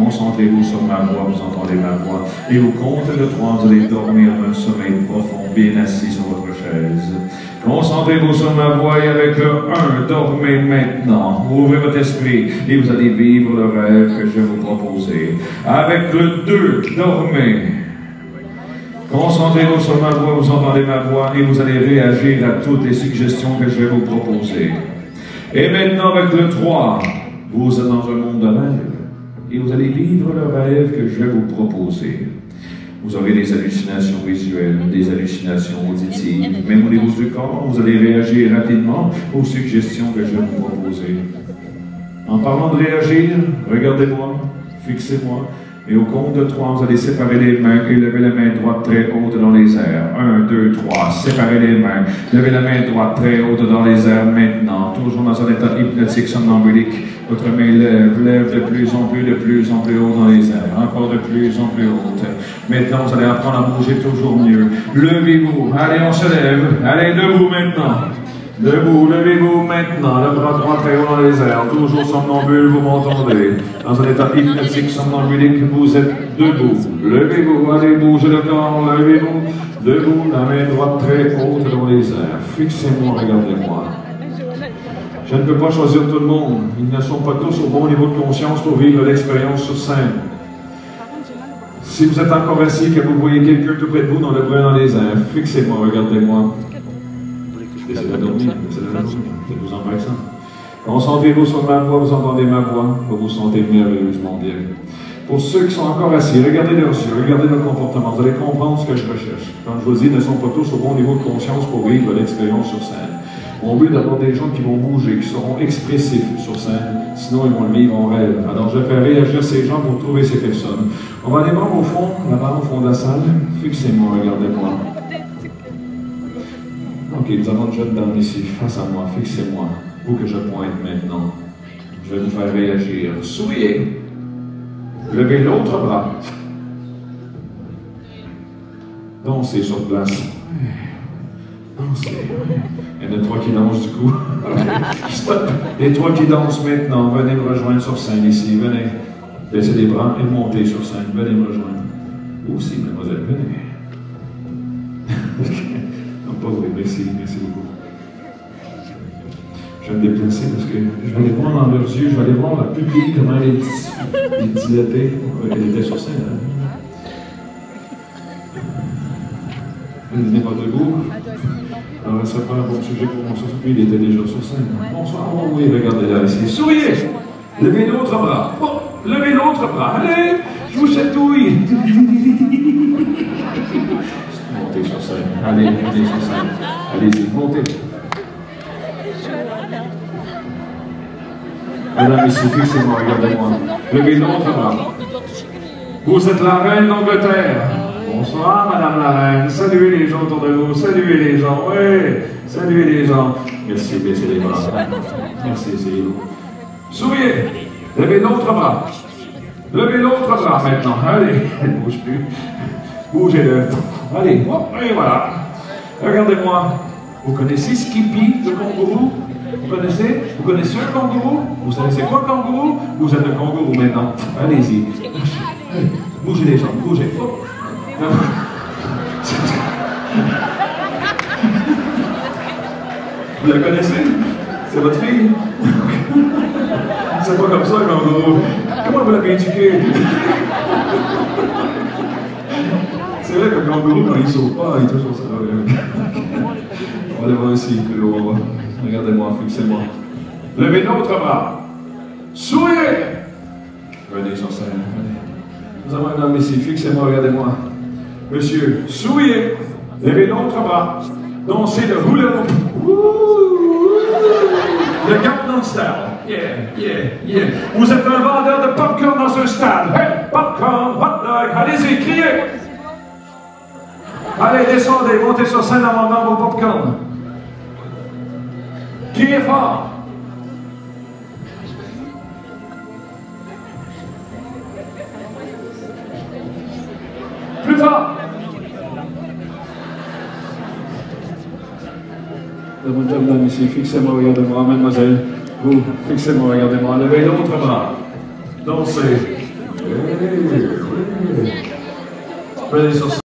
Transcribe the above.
concentrez-vous sur ma voix, vous entendez ma voix. Et au compte de 3, vous allez dormir un sommeil profond, bien assis sur votre chaise. Concentrez-vous sur ma voix et avec le 1, dormez maintenant. Ouvrez votre esprit et vous allez vivre le rêve que je vais vous proposer. Avec le 2, dormez. Concentrez-vous sur ma voix, vous entendez ma voix et vous allez réagir à toutes les suggestions que je vais vous proposer. Et maintenant avec le 3, vous êtes dans un monde de rêve et vous allez vivre le rêve que je vais vous proposer. Vous aurez des hallucinations visuelles, des hallucinations auditives, même au niveau du corps, vous allez réagir rapidement aux suggestions que je vais vous proposer. En parlant de réagir, regardez-moi, fixez-moi, et au compte de 3, vous allez séparer les mains et lever la main droite très haute dans les airs. 1, 2, 3, séparez les mains, levez la main droite très haute dans les airs maintenant, toujours dans un état hypnotique somnambulique. Votre main lève de plus en plus haut dans les airs, encore de plus en plus haute. Maintenant, vous allez apprendre à bouger toujours mieux. Levez-vous, allez, on se lève, allez, debout maintenant. Debout, levez-vous maintenant, le bras droit très haut dans les airs, toujours somnambule, vous m'entendez. Dans un état hypnotique somnambulique, vous êtes debout. Levez-vous, allez, bougez le corps, levez-vous. Debout, la main droite très haute dans les airs. Fixez-moi, regardez-moi. Je ne peux pas choisir tout le monde. Ils ne sont pas tous au bon niveau de conscience pour vivre l'expérience sur scène. Si vous êtes encore assis, que vous voyez quelqu'un tout près de vous dans le bras dans les airs, fixez-moi, regardez-moi. Laissez-la dormir, laissez-la dormir. Faites-vous en avec ça. Concentrez-vous sur ma voix, vous entendez ma voix, vous vous sentez merveilleusement bien. Pour ceux qui sont encore assis, regardez leurs yeux, regardez leur comportement, vous allez comprendre ce que je recherche. Quand je vous dis, ils ne sont pas tous au bon niveau de conscience pour vivre l'expérience sur scène. Mon but est d'avoir des gens qui vont bouger, qui seront expressifs sur scène, sinon ils vont le vivre en rêve. Alors je vais faire réagir ces gens pour trouver ces personnes. On va aller voir au fond, là-bas au fond de la salle. Fixez-moi, regardez-moi. Ok, nous avons une jeune dame ici, face à moi, fixez-moi. Vous que je pointe maintenant. Je vais vous faire réagir. Souriez. Levez l'autre bras. Dansez sur place. Dansez. Il y en a 3 qui dansent du coup. Stop. Les 3 qui dansent maintenant, venez me rejoindre sur scène ici. Venez. Laissez les bras et montez sur scène. Venez me rejoindre. Vous aussi, mademoiselle, venez. Non, pas vrai. Merci, merci beaucoup. Je vais me déplacer parce que je vais aller voir dans leurs yeux, je vais aller voir la pupille, comment elle est dilatée. Elle était sur scène. Hein? Elle n'est pas debout. Alors, ce n'est pas un bon sujet pour mon surpris, il était déjà sur scène. Bonsoir, oh oui, regardez là ici. Souriez! Levez l'autre bras. Oh, levez l'autre bras. Allez, je vous chatouille. Montez sur scène. Allez, montez sur scène. Allez-y, montez. Madame, ici, fixez-moi, regardez-moi. Levez l'autre bras. Vous êtes la reine d'Angleterre. Bonsoir, Madame la Reine. Saluez les gens autour de vous. Saluez les gens. Oui, saluez les gens. Merci, baissez les bras. Merci, essayez-vous. Souriez. Levez l'autre bras. Levez l'autre bras maintenant. Allez, elle ne bouge plus. Bougez-le. Allez, hop, et voilà. Regardez-moi. Vous connaissez Skippy, le kangourou? Vous connaissez? Vous connaissez un kangourou? Vous savez c'est quoi un kangourou? Vous êtes un kangourou maintenant. Allez-y. Allez. Bougez les jambes. Bougez. Hop. Vous la connaissez? C'est votre fille? C'est pas comme ça, un kangourou. Comment vous l'avez éduqué? C'est vrai qu'un kangourou, quand il ne saute pas, il est toujours ça. On va aller voir ici, plus haut. Regardez-moi, fixez-moi. Levez l'autre bras. Souriez! Venez sur scène. Nous avons un homme ici, fixez-moi, regardez-moi. Monsieur, souriez. Levez l'autre bras. Dansez le hula hoop. Le Gangnam Style. Yeah, yeah, yeah. Vous êtes un vendeur de popcorn dans un stade. Hey, popcorn, hot dog. Allez-y, criez. Allez, descendez, montez sur scène en vendant vos popcorn. Criez fort. Plus fort. Bonne job, dame, ici. Fixez-moi, regardez-moi, mademoiselle. Vous, fixez-moi, regardez-moi. Levez l'autre bras. Dansez. Brothers and